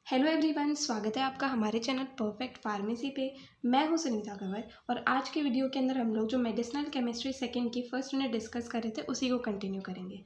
Hello everyone, स्वागत है आपका हमारे चैनल परफेक्ट फार्मेसी पे। मैं हूं सुनीता कंवर और आज के वीडियो के अंदर हम लोग जो मेडिसिनल केमिस्ट्री सेकंड की फर्स्ट यूनिट डिस्कस कर रहे थे उसी को कंटिन्यू करेंगे।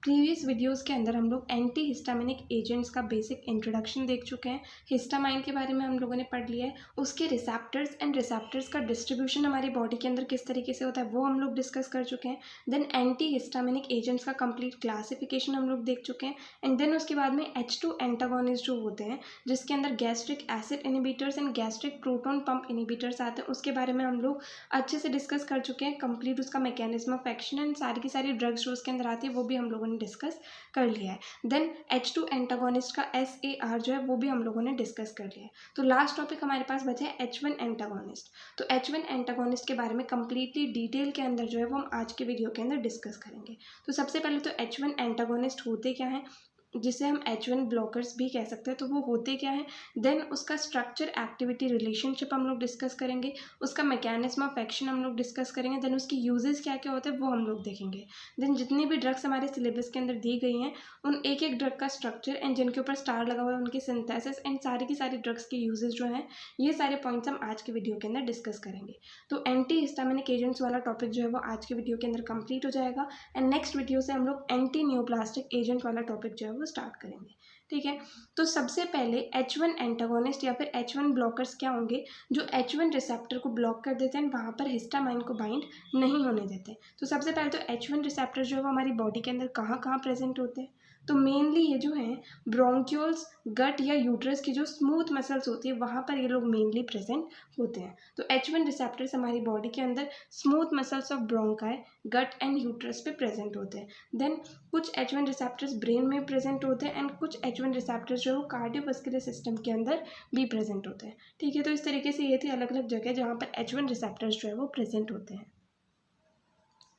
प्रीवियस वीडियोस के अंदर हम लोग एंटी हिस्टामिनिक एजेंट्स का बेसिक इंट्रोडक्शन देख चुके हैं। हिस्टामाइन के बारे में हम लोगों ने पढ़ लिया है, उसके रिसेप्टर्स एंड रिसेप्टर्स का डिस्ट्रीब्यूशन हमारी बॉडी के अंदर किस तरीके से होता है वो हम लोग डिस्कस कर चुके हैं। देन एंटी हिस्टामिनिक एजेंट्स का कंप्लीट क्लासिफिकेशन हम लोग देख चुके हैं एंड देन उसके बाद में H2 एंटागोनिस्ट जो होते हैं जिसके अंदर gastric acid inhibitors and gastric proton pump inhibitors आते हैं, उसके बारे में हम लोग अच्छे से डिस्कस कर चुके हैं। कंप्लीट उसका मैकेनिज्म ऑफ एक्शन एंड सारी की सारी ड्रग्स जो उसके अंदर आती है वो भी हम लोगों ने डिस्कस कर लिया है। देन H2 एंटागोनिस्ट का SAR जो है वो भी हम लोगों ने डिस्कस कर लिया है। तो लास्ट टॉपिक हमारे पास बचा है H1 एंटागोनिस्ट। तो H1 एंटागोनिस्ट के बारे में कंप्लीटली डिटेल के अंदर जो है वो हम आज के वीडियो के अंदर डिस्कस करेंगे। तो सबसे पहले तो H1 एंटागोनिस्ट होते क्या हैं, जिसे हम H1 ब्लॉकर्स भी कह सकते हैं, तो वो होते क्या है। देन उसका स्ट्रक्चर एक्टिविटी रिलेशनशिप हम लोग डिस्कस करेंगे, उसका मैकेनिज्म ऑफ एक्शन हम लोग डिस्कस करेंगे, देन उसकी यूजेस क्या क्या होते हैं वो हम लोग देखेंगे। देन जितनी भी ड्रग्स हमारे सिलेबस के अंदर दी गई हैं उन एक एक ड्रग का स्ट्रक्चर एंड जिनके ऊपर स्टार लगा हुआ है उनकी सिंथेसिस एंड सारी की सारी ड्रग्स के यूजेस जो हैं, ये सारे पॉइंट्स हम आज के वीडियो के अंदर डिस्कस करेंगे। तो एंटी हिस्टामिनिक एजेंट्स वाला टॉपिक जो है वो आज के वीडियो के अंदर कंप्लीट हो जाएगा एंड नेक्स्ट वीडियो से हम लोग एंटी न्यूप्लास्टिक एजेंट वाला टॉपिक जो है वो स्टार्ट करेंगे। ठीक है, तो सबसे पहले H1 एंटागोनिस्ट या फिर H1 ब्लॉकर्स क्या होंगे, जो H1 रिसेप्टर को ब्लॉक कर देते हैं, वहाँ पर हिस्टामाइन को बाइंड नहीं होने देते। तो सबसे पहले तो H1 रिसेप्टर जो है वो हमारी बॉडी के अंदर कहाँ कहाँ प्रेजेंट होते हैं, तो मेनली ये जो है ब्रोंक्यूल्स, गट या यूट्रस की जो स्मूथ मसल्स होती है वहाँ पर ये लोग मेनली प्रेजेंट होते हैं। तो H1 रिसेप्टर्स हमारी बॉडी के अंदर smooth muscles of bronchi, gut and uterus पे प्रेजेंट होते हैं। देन कुछ H1 रिसेप्टर्स ब्रेन में प्रेजेंट होते हैं एंड कुछ H1 रिसेप्टर्स जो है वो कार्डियोवास्कुलर सिस्टम के अंदर भी प्रेजेंट होते हैं। ठीक है, तो इस तरीके से ये थी अलग अलग जगह जहाँ पर H1 रिसेप्टर्स जो है वो प्रेजेंट होते हैं।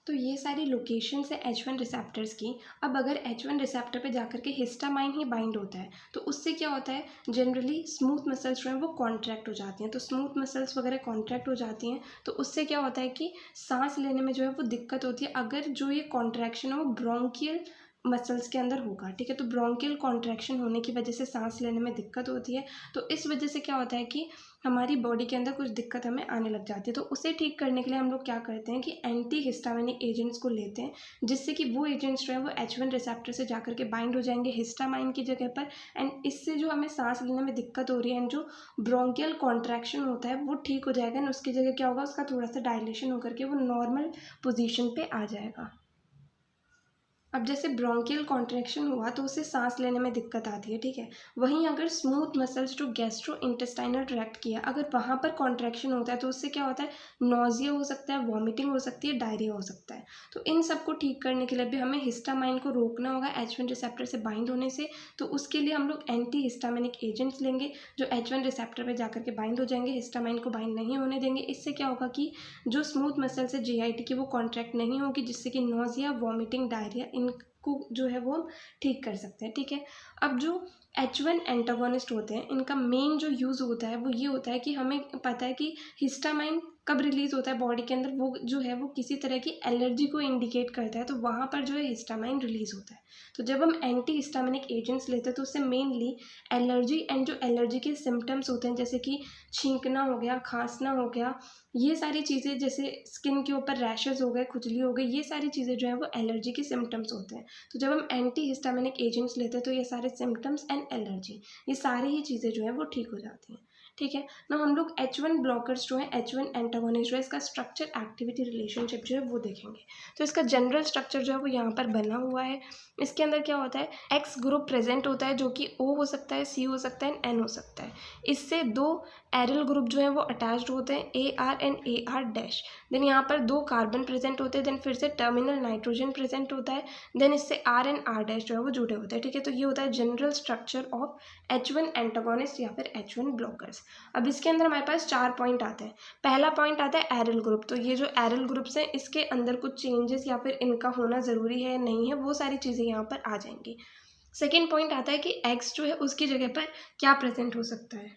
तो ये सारी लोकेशंस है H1 रिसेप्टर्स की। अब अगर H1 रिसेप्टर पे जाकर के हिस्टामाइन ही बाइंड होता है तो उससे क्या होता है, जनरली स्मूथ मसल्स जो हैं वो कॉन्ट्रैक्ट हो जाती हैं। तो स्मूथ मसल्स वगैरह कॉन्ट्रैक्ट हो जाती हैं तो उससे क्या होता है कि सांस लेने में जो है वो दिक्कत होती है, अगर जो ये कॉन्ट्रैक्शन है वो ब्रोंकियल मसल्स के अंदर होगा। ठीक है, तो ब्रोंकियल कॉन्ट्रैक्शन होने की वजह से सांस लेने में दिक्कत होती है। तो इस वजह से क्या होता है कि हमारी बॉडी के अंदर कुछ दिक्कत हमें आने लग जाती है। तो उसे ठीक करने के लिए हम लोग क्या करते हैं कि एंटी हिस्टामिनिक एजेंट्स को लेते हैं, जिससे कि वो एजेंट्स जो है वो H1 रिसेप्टर से जाकर के बाइंड हो जाएंगे हिस्टामाइन की जगह पर एंड इससे जो हमें सांस लेने में दिक्कत हो रही है एंड जो ब्रोंकियल कॉन्ट्रैक्शन होता है वो ठीक हो जाएगा एंड उसकी जगह क्या होगा, उसका थोड़ा सा डायलेशन होकर के वो नॉर्मल पोजिशन पे आ जाएगा। अब जैसे ब्रोंकियल कॉन्ट्रैक्शन हुआ तो उससे सांस लेने में दिक्कत आती है। ठीक है, वहीं अगर स्मूथ मसल्स जो गैस्ट्रो इंटेस्टाइनल ट्रैक्ट किया अगर वहाँ पर कॉन्ट्रैक्शन होता है तो उससे क्या होता है, नोजिया हो सकता है, वॉमिटिंग हो सकती है, डायरिया हो सकता है। तो इन सब को ठीक करने के लिए भी हमें हिस्टामाइन को रोकना होगा H1 रिसेप्टर से बाइंड होने से। तो उसके लिए हम लोग एंटी हिस्टामिनिक एजेंट्स लेंगे जो H1 रिसेप्टर पर जाकर के बाइंड हो जाएंगे, हिस्टामाइन को बाइंड नहीं होने देंगे। इससे क्या होगा कि जो स्मूथ मसल्स है GIT की वो कॉन्ट्रैक्ट नहीं होगी, जिससे कि नोजिया, वॉमिटिंग, डायरिया को जो है वो ठीक कर सकते हैं। ठीक है, अब जो H1 एंटागोनिस्ट होते हैं इनका मेन जो यूज़ होता है वो ये होता है कि हमें पता है कि हिस्टामाइन कब रिलीज होता है बॉडी के अंदर, वो जो है वो किसी तरह की एलर्जी को इंडिकेट करता है, तो वहाँ पर जो है हिस्टामाइन रिलीज होता है। तो जब हम एंटी हिस्टामिनिक एजेंट्स लेते हैं तो उससे मेनली एलर्जी एंड जो एलर्जी के सिम्टम्स होते हैं जैसे कि छींकना हो गया, खांसना हो गया, ये सारी चीज़ें, जैसे स्किन के ऊपर रैशेज हो गए, खुजली हो गई, ये सारी चीज़ें जो है वो एलर्जी के सिम्टम्स होते हैं। तो जब हम एंटी हिस्टामिनिक एजेंट्स लेते हैं तो ये सारे सिम्टम्स एंड एलर्जी, ये सारी ही चीज़ें जो है वो ठीक हो जाती हैं। ठीक है ना, हम लोग H1 ब्लॉकर्स जो है, H1 एंटागोनिस्ट जो है, इसका स्ट्रक्चर एक्टिविटी रिलेशनशिप जो है वो देखेंगे। तो इसका जनरल स्ट्रक्चर जो है वो यहाँ पर बना हुआ है। इसके अंदर क्या होता है, X ग्रुप प्रेजेंट होता है जो कि O हो सकता है, C हो सकता है, N हो सकता है। इससे दो एरिल ग्रुप जो है वो अटैच्ड होते हैं, AR and AR dash. Then यहाँ पर दो कार्बन प्रेजेंट होते हैं, देन फिर से टर्मिनल नाइट्रोजन प्रेजेंट होता है, देन इससे R एंड R डैश जो है वो जुड़े होते हैं। ठीक है, तो ये होता है general structure of H1 antagonist या फिर H1 ब्लॉकर्स। अब इसके अंदर हमारे पास 4 पॉइंट आते हैं। पहला पॉइंट आता है एरिल ग्रुप। तो ये जो एरिल ग्रुप्स हैं इसके अंदर कुछ चेंजेस या फिर इनका होना ज़रूरी है नहीं है, वो सारी चीज़ें यहाँ पर आ जाएंगी। सेकेंड पॉइंट आता है कि X जो है उसकी जगह पर क्या प्रेजेंट हो सकता है।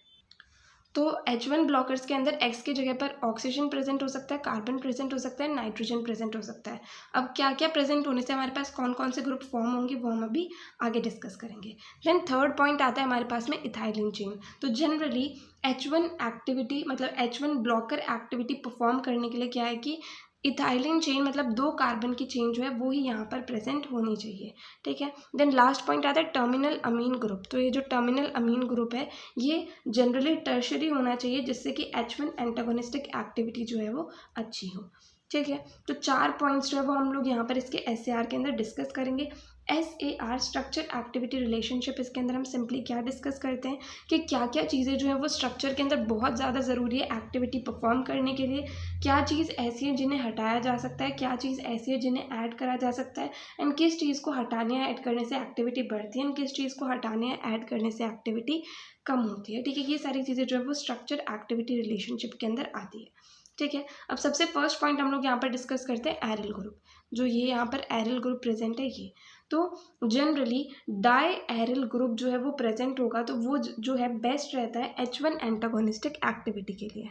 तो H1 ब्लॉकर्स के अंदर X की जगह पर ऑक्सीजन प्रेजेंट हो सकता है, कार्बन प्रेजेंट हो सकता है, नाइट्रोजन प्रेजेंट हो सकता है। अब क्या क्या प्रेजेंट होने से हमारे पास कौन कौन से ग्रुप फॉर्म होंगे वो हम अभी आगे डिस्कस करेंगे। देन थर्ड पॉइंट आता है हमारे पास में इथाइलिन चेन। तो जनरली H1 एक्टिविटी मतलब H1 ब्लॉकर एक्टिविटी परफॉर्म करने के लिए क्या है कि इथाइलिन चेन मतलब 2 कार्बन की चेन जो है वो ही यहाँ पर प्रेजेंट होनी चाहिए, ठीक है। देन लास्ट पॉइंट आता है टर्मिनल अमीन ग्रुप। तो ये जो टर्मिनल अमीन ग्रुप है ये जनरली टर्शरी होना चाहिए, जिससे कि H1 एंटागोनिस्टिक एक्टिविटी जो है वो अच्छी हो, ठीक है। तो 4 पॉइंट्स जो है वो हम लोग यहाँ पर इसके SAR के अंदर डिस्कस करेंगे। SAR स्ट्रक्चर एक्टिविटी रिलेशनशिप, इसके अंदर हम सिंपली क्या डिस्कस करते हैं कि क्या क्या चीज़ें जो है वो स्ट्रक्चर के अंदर बहुत ज़्यादा ज़रूरी है एक्टिविटी परफॉर्म करने के लिए, क्या चीज़ ऐसी है जिन्हें हटाया जा सकता है, क्या चीज़ ऐसी है जिन्हें ऐड करा जा सकता है, एंड किस चीज़ को हटाने या ऐड करने से एक्टिविटी बढ़ती है एंड किस चीज़ को हटाने या ऐड करने से एक्टिविटी कम होती है, ठीक है। ये सारी चीज़ें जो है वो स्ट्रक्चर एक्टिविटी रिलेशनशिप के अंदर आती है, ठीक है। अब सबसे फर्स्ट पॉइंट हम लोग यहाँ पर डिस्कस करते हैं एरिल ग्रुप। जो ये यहाँ पर एरिल ग्रुप प्रेजेंट है ये, तो जनरली डाई एरिल ग्रुप जो है वो प्रेजेंट होगा तो वो जो है बेस्ट रहता है H1 एंटागोनिस्टिक एक्टिविटी के लिए।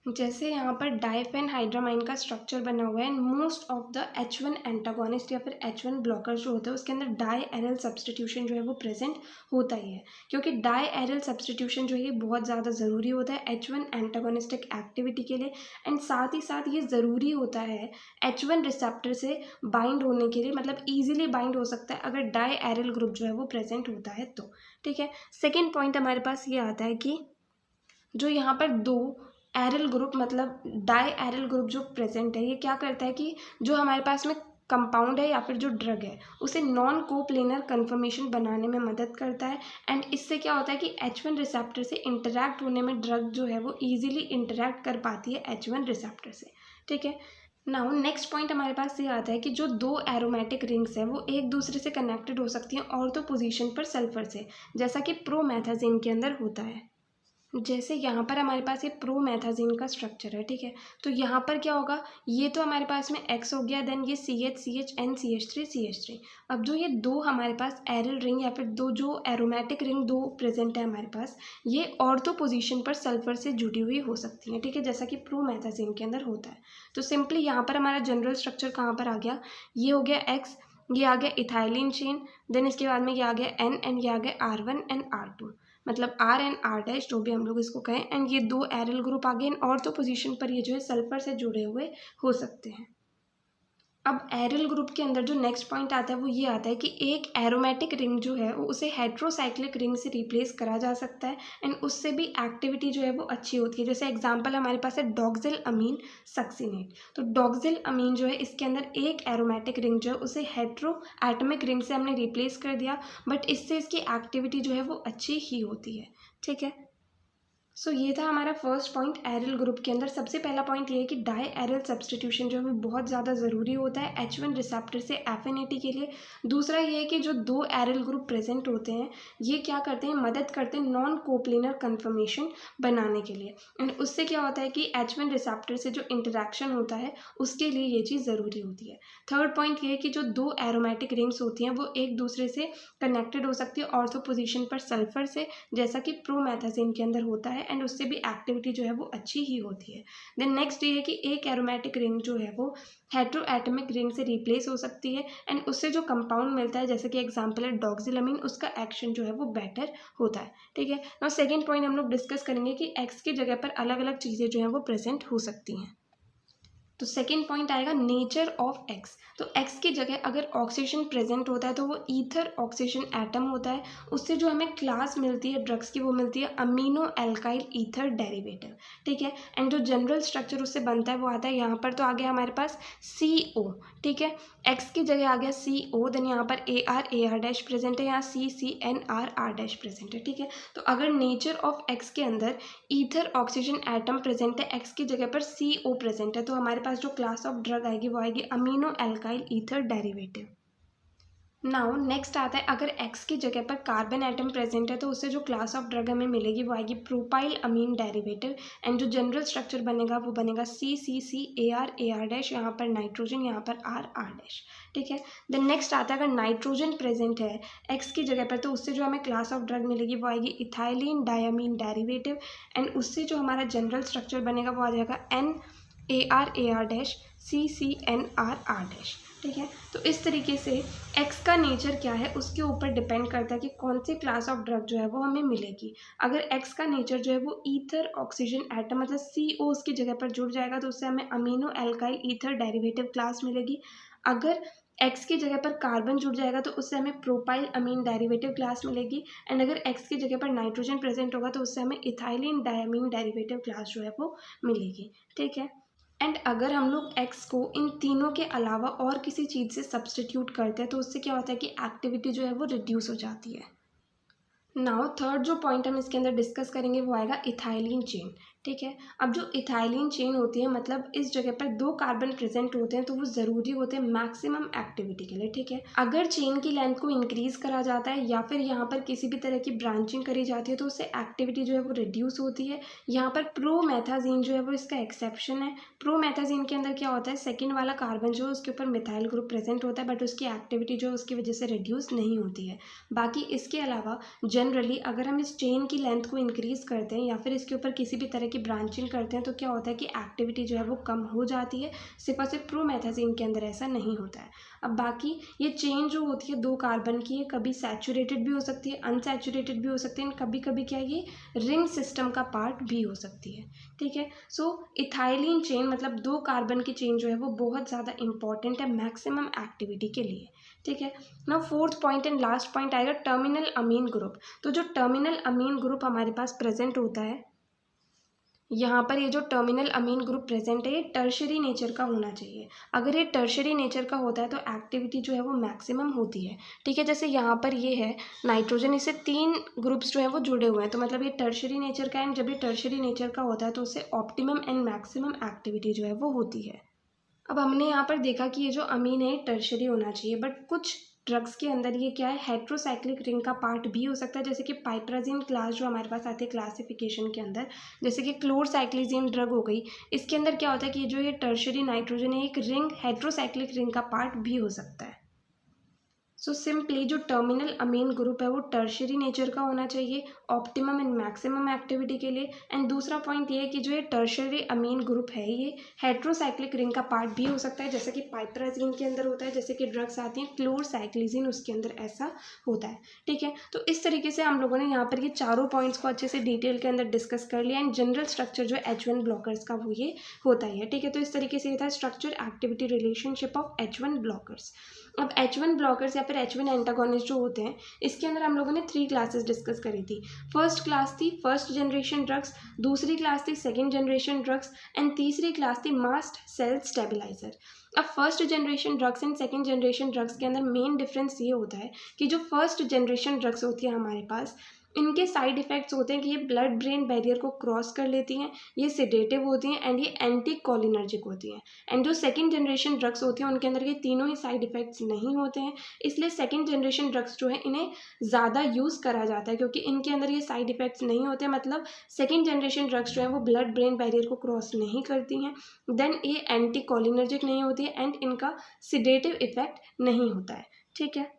जैसे यहाँ पर डाइफेनहाइड्रामाइन का स्ट्रक्चर बना हुआ है and most of the H1 antagonist या फिर H1 ब्लॉकर जो होता है उसके अंदर डाई एरिल सब्सटीट्यूशन जो है वो प्रेजेंट होता ही है, क्योंकि डाई एरिल सब्सटीट्यूशन जो है ये बहुत ज़्यादा ज़रूरी होता है H1 एंटागोनिस्टिक एक्टिविटी के लिए, एंड साथ ही साथ ये ज़रूरी होता है H1 रिसेप्टर से बाइंड होने के लिए, मतलब ईजिली बाइंड हो सकता है अगर डाई एरिल ग्रुप जो है वो प्रेजेंट होता है तो, ठीक है। सेकेंड पॉइंट हमारे पास ये आता है कि जो यहाँ पर 2 एरिल ग्रुप मतलब डाई एरिल ग्रुप जो प्रेजेंट है ये क्या करता है कि जो हमारे पास में कंपाउंड है या फिर जो ड्रग है उसे नॉन कोप्लेनर कन्फर्मेशन बनाने में मदद करता है, एंड इससे क्या होता है कि H1 रिसेप्टर से इंटरैक्ट होने में ड्रग जो है वो ईजिली इंटरैक्ट कर पाती है H1 रिसेप्टर से, ठीक है। नाउ नेक्स्ट पॉइंट हमारे पास ये आता है कि जो 2 एरोमेटिक रिंग्स हैं वो एक दूसरे से कनेक्टेड हो सकती हैं ऑर्थो पोजीशन पर सल्फर से, जैसा कि प्रोमेथाजीन के अंदर होता है। जैसे यहाँ पर हमारे पास ये प्रोमेथाजीन का स्ट्रक्चर है, ठीक है। तो यहाँ पर क्या होगा, ये तो हमारे पास में X हो गया, देन ये CH CH N CH3 CH3। अब जो ये 2 हमारे पास एरिल रिंग या फिर 2 जो एरोमेटिक रिंग 2 प्रेजेंट है हमारे पास, ये ऑर्थो पोजीशन पर सल्फर से जुड़ी हुई हो सकती हैं, ठीक है, जैसा कि प्रोमेथाजीन के अंदर होता है। तो सिंपली यहाँ पर हमारा जनरल स्ट्रक्चर कहाँ पर आ गया, ये हो गया X, ये आ गया इथाइलिन चेन, देन इसके बाद में ये आ गया N एंड ये आ गया R1 एंड R2, मतलब R एंड R' जो भी हम लोग इसको कहें, एंड ये 2 एरिल ग्रुप आ गए इन ऑर्थो पोजीशन पर, ये जो है सल्फर से जुड़े हुए हो सकते हैं। अब एरिल ग्रुप के अंदर जो नेक्स्ट पॉइंट आता है वो ये आता है कि एक एरोमेटिक रिंग जो है उसे हेट्रोसाइक्लिक रिंग से रिप्लेस करा जा सकता है एंड उससे भी एक्टिविटी जो है वो अच्छी होती है। जैसे एग्जांपल हमारे पास है डॉक्सिल अमीन सक्सिनेट। तो डॉक्सिल अमीन जो है इसके अंदर एक एरोमेटिक रिंग जो है उसे हेट्रो एटमिक रिंग से हमने रिप्लेस कर दिया, बट इससे इसकी एक्टिविटी जो है वो अच्छी ही होती है, ठीक है। सो ये था हमारा फर्स्ट पॉइंट एरिल ग्रुप के अंदर। सबसे पहला पॉइंट ये है कि डाई एरिल सब्सटीट्यूशन जो है वो बहुत ज़्यादा ज़रूरी होता है H1 रिसेप्टर से एफिनिटी के लिए। दूसरा ये है कि जो 2 एरिल ग्रुप प्रेजेंट होते हैं ये क्या करते हैं, मदद करते हैं नॉन कोप्लेनर कन्फर्मेशन बनाने के लिए, एंड उससे क्या होता है कि H1 रिसेप्टर से जो इंटरेक्शन होता है उसके लिए ये चीज़ ज़रूरी होती है। थर्ड पॉइंट ये है कि जो 2 एरोमेटिक रिंग्स होती हैं वो एक दूसरे से कनेक्टेड हो सकती है ऑर्थो पोजीशन पर सल्फर से, जैसा कि प्रोमेथाजीन के अंदर होता है, एंड उससे भी एक्टिविटी जो है वो अच्छी ही होती है। देन नेक्स्ट ये है कि एक एरोमेटिक रिंग जो है वो हेट्रो एटमिक रिंग से रिप्लेस हो सकती है, एंड उससे जो कंपाउंड मिलता है जैसे कि एग्जांपल है डॉक्सिलअमीन, उसका एक्शन जो है वो बेटर होता है, ठीक है। नाउ सेकेंड पॉइंट हम लोग डिस्कस करेंगे कि एक्स की जगह पर अलग अलग चीज़ें जो हैं वो प्रेजेंट हो सकती हैं। तो सेकेंड पॉइंट आएगा नेचर ऑफ एक्स। तो एक्स की जगह अगर ऑक्सीजन प्रेजेंट होता है तो वो ईथर ऑक्सीजन एटम होता है, उससे जो हमें क्लास मिलती है ड्रग्स की वो मिलती है अमीनो एल्काइल ईथर डेरिवेटिव, ठीक है। एंड जो जनरल स्ट्रक्चर उससे बनता है वो आता है यहाँ पर, तो आ गया हमारे पास CO, ठीक है। एक्स की जगह आ गया CO, देन यहाँ पर AR प्रेजेंट है, यहाँ CNR प्रेजेंट है, ठीक है। तो अगर नेचर ऑफ एक्स के अंदर ईथर ऑक्सीजन एटम प्रेजेंट है, एक्स की जगह पर CO प्रेजेंट है, तो हमारे पास जो क्लास ऑफ ड्रग आएगी वो आएगी amino alkyl ether derivative. Now next आता है, अगर एक्स की जगह पर कार्बन एटम प्रेजेंट है तो उससे जो क्लास ऑफ ड्रग हमें मिलेगी वो आएगी प्रोपाइल अमीन डेरिवेटिव, एंड जो जनरल स्ट्रक्चर बनेगा वो बनेगा CCC AR डैश, यहाँ पर नाइट्रोजन, यहाँ पर R डैश। ठीक है, देन नेक्स्ट आता है, अगर नाइट्रोजन प्रेजेंट है एक्स की जगह पर तो उससे जो हमें क्लास ऑफ ड्रग मिलेगी वो आएगी इथाइलिन डायमीन डेरिवेटिव, एंड उससे जो हमारा जनरल स्ट्रक्चर बनेगा वो आ जाएगा NAR डैश CCNR डैश। ठीक है, तो इस तरीके से एक्स का नेचर क्या है उसके ऊपर डिपेंड करता है कि कौन सी क्लास ऑफ ड्रग जो है वो हमें मिलेगी। अगर एक्स का नेचर जो है वो ईथर ऑक्सीजन एटम मतलब CO उसकी जगह पर जुड़ जाएगा तो उससे हमें amino alkyl ether derivative class मिलेगी। अगर एक्स की जगह पर कार्बन जुड़ जाएगा तो उससे हमें प्रोपाइल अमीन डेरिवेटिव क्लास मिलेगी, एंड अगर एक्स की जगह पर नाइट्रोजन प्रेजेंट होगा तो उससे हमें इथाइलिन डायमीन डेरिवेटिव क्लास जो है वो मिलेगी। ठीक है, एंड अगर हम लोग एक्स को इन तीनों के अलावा और किसी चीज़ से सब्सटीट्यूट करते हैं तो उससे क्या होता है कि एक्टिविटी जो है वो रिड्यूस हो जाती है। नाउ थर्ड जो पॉइंट हम इसके अंदर डिस्कस करेंगे वो आएगा इथाइलिन चेन। ठीक है, अब जो इथाइलिन चेन होती है मतलब इस जगह पर 2 कार्बन प्रेजेंट होते हैं तो वो ज़रूरी होते हैं मैक्सिमम एक्टिविटी के लिए। ठीक है, अगर चेन की लेंथ को इंक्रीज करा जाता है या फिर यहाँ पर किसी भी तरह की ब्रांचिंग करी जाती है तो उससे एक्टिविटी जो है वो रिड्यूस होती है। यहाँ पर प्रोमेथाजीन जो है वो इसका एक्सेप्शन है। प्रोमेथाजीन के अंदर क्या होता है, सेकेंड वाला कार्बन जो है उसके ऊपर मिथाइल ग्रुप प्रेजेंट होता है बट उसकी एक्टिविटी जो है उसकी वजह से रिड्यूस नहीं होती है। बाकी इसके अलावा जनरली अगर हम इस चेन की लेंथ को इंक्रीज करते हैं या फिर इसके ऊपर किसी भी तरह की ब्रांचिंग करते हैं तो क्या होता है कि एक्टिविटी जो है वो कम हो जाती है। सिर्फ और सिर्फ प्रोमेथाजीन के अंदर ऐसा नहीं होता है। अब बाकी ये चेन जो होती है 2 कार्बन की है, कभी सैचुरेटेड भी हो सकती है, अनसैचुरेटेड भी हो सकती है, कभी कभी क्या ये रिंग सिस्टम का पार्ट भी हो सकती है। ठीक है, सो इथाइलिन चेन मतलब 2 कार्बन की चेन जो है वो बहुत ज़्यादा इंपॉर्टेंट है मैक्सिमम एक्टिविटी के लिए। ठीक है, ना fourth point and last point आएगा टर्मिनल अमीन ग्रुप। तो जो टर्मिनल अमीन ग्रुप हमारे पास प्रेजेंट होता है यहाँ पर, ये जो टर्मिनल अमीन ग्रुप प्रेजेंट है ये टर्शरी नेचर का होना चाहिए। अगर ये टर्शरी नेचर का होता है तो एक्टिविटी जो है वो मैक्सिमम होती है। ठीक है, जैसे यहाँ पर ये है नाइट्रोजन, इससे 3 ग्रुप्स जो है वो जुड़े हुए हैं तो मतलब ये टर्शरी नेचर का है, एंड जब ये टर्शरी नेचर का होता है तो उससे ऑप्टिमम एंड मैक्सिमम एक्टिविटी जो है वो होती है। अब हमने यहाँ पर देखा कि ये जो अमीन है टर्शरी होना चाहिए, बट कुछ ड्रग्स के अंदर ये क्या है हेट्रोसाइक्लिक रिंग का पार्ट भी हो सकता है, जैसे कि पाइपराजिन क्लास जो हमारे पास आती है क्लासिफिकेशन के अंदर, जैसे कि क्लोरसाइक्लिजिन ड्रग हो गई। इसके अंदर क्या होता है कि जो ये टर्शरी नाइट्रोजन है एक रिंग हेट्रोसाइक्लिक रिंग का पार्ट भी हो सकता है। सो सिंपली जो टर्मिनल अमीन ग्रुप है वो टर्शरी नेचर का होना चाहिए ऑप्टिमम एंड मैक्सिमम एक्टिविटी के लिए। एंड दूसरा पॉइंट ये है कि जो ये टर्शरी अमीन ग्रुप है ये हेट्रोसाइक्लिक रिंग का पार्ट भी हो सकता है, जैसे कि पाइपराजिन के अंदर होता है, जैसे कि ड्रग्स आती हैं क्लोरसाइक्लिजिन उसके अंदर ऐसा होता है। ठीक है, तो इस तरीके से हम लोगों ने यहाँ पर ये चारों पॉइंट्स को अच्छे से डिटेल के अंदर डिस्कस कर लिया, एंड जनरल स्ट्रक्चर जो H1 ब्लॉकर्स का वो ये होता ही है। ठीक है, तो इस तरीके से ये था structure activity relationship of H1 blockers. अब H1 ब्लॉकर्स या फिर H1 एंटागोनिस्ट जो होते हैं इसके अंदर हम लोगों ने 3 क्लासेस डिस्कस करी थी। फर्स्ट क्लास थी फर्स्ट जनरेशन ड्रग्स, दूसरी क्लास थी सेकंड जनरेशन ड्रग्स, एंड तीसरी क्लास थी मास्ट सेल स्टेबलाइजर। अब first generation drugs and second generation drugs के अंदर मेन डिफरेंस ये होता है कि जो फर्स्ट जनरेशन ड्रग्स होती है हमारे पास इनके साइड इफ़ेक्ट्स होते हैं कि ये ब्लड ब्रेन बैरियर को क्रॉस कर लेती हैं, ये सिडेटिव होती हैं एंड ये एंटी कोलिनर्जिक होती हैं। एंड जो सेकंड जनरेशन ड्रग्स होती हैं उनके अंदर ये तीनों ही साइड इफ़ेक्ट्स नहीं होते हैं, इसलिए सेकंड जनरेशन ड्रग्स जो है इन्हें ज़्यादा यूज़ करा जाता है क्योंकि इनके अंदर ये साइड इफ़ेक्ट्स नहीं होते। मतलब सेकेंड जनरेशन ड्रग्स जो है वो ब्लड ब्रेन बैरियर को क्रॉस नहीं करती हैं, देन ये एंटी कोलिनर्जिक नहीं होती है एंड इनका सिडेटिव इफेक्ट नहीं होता है। ठीक है,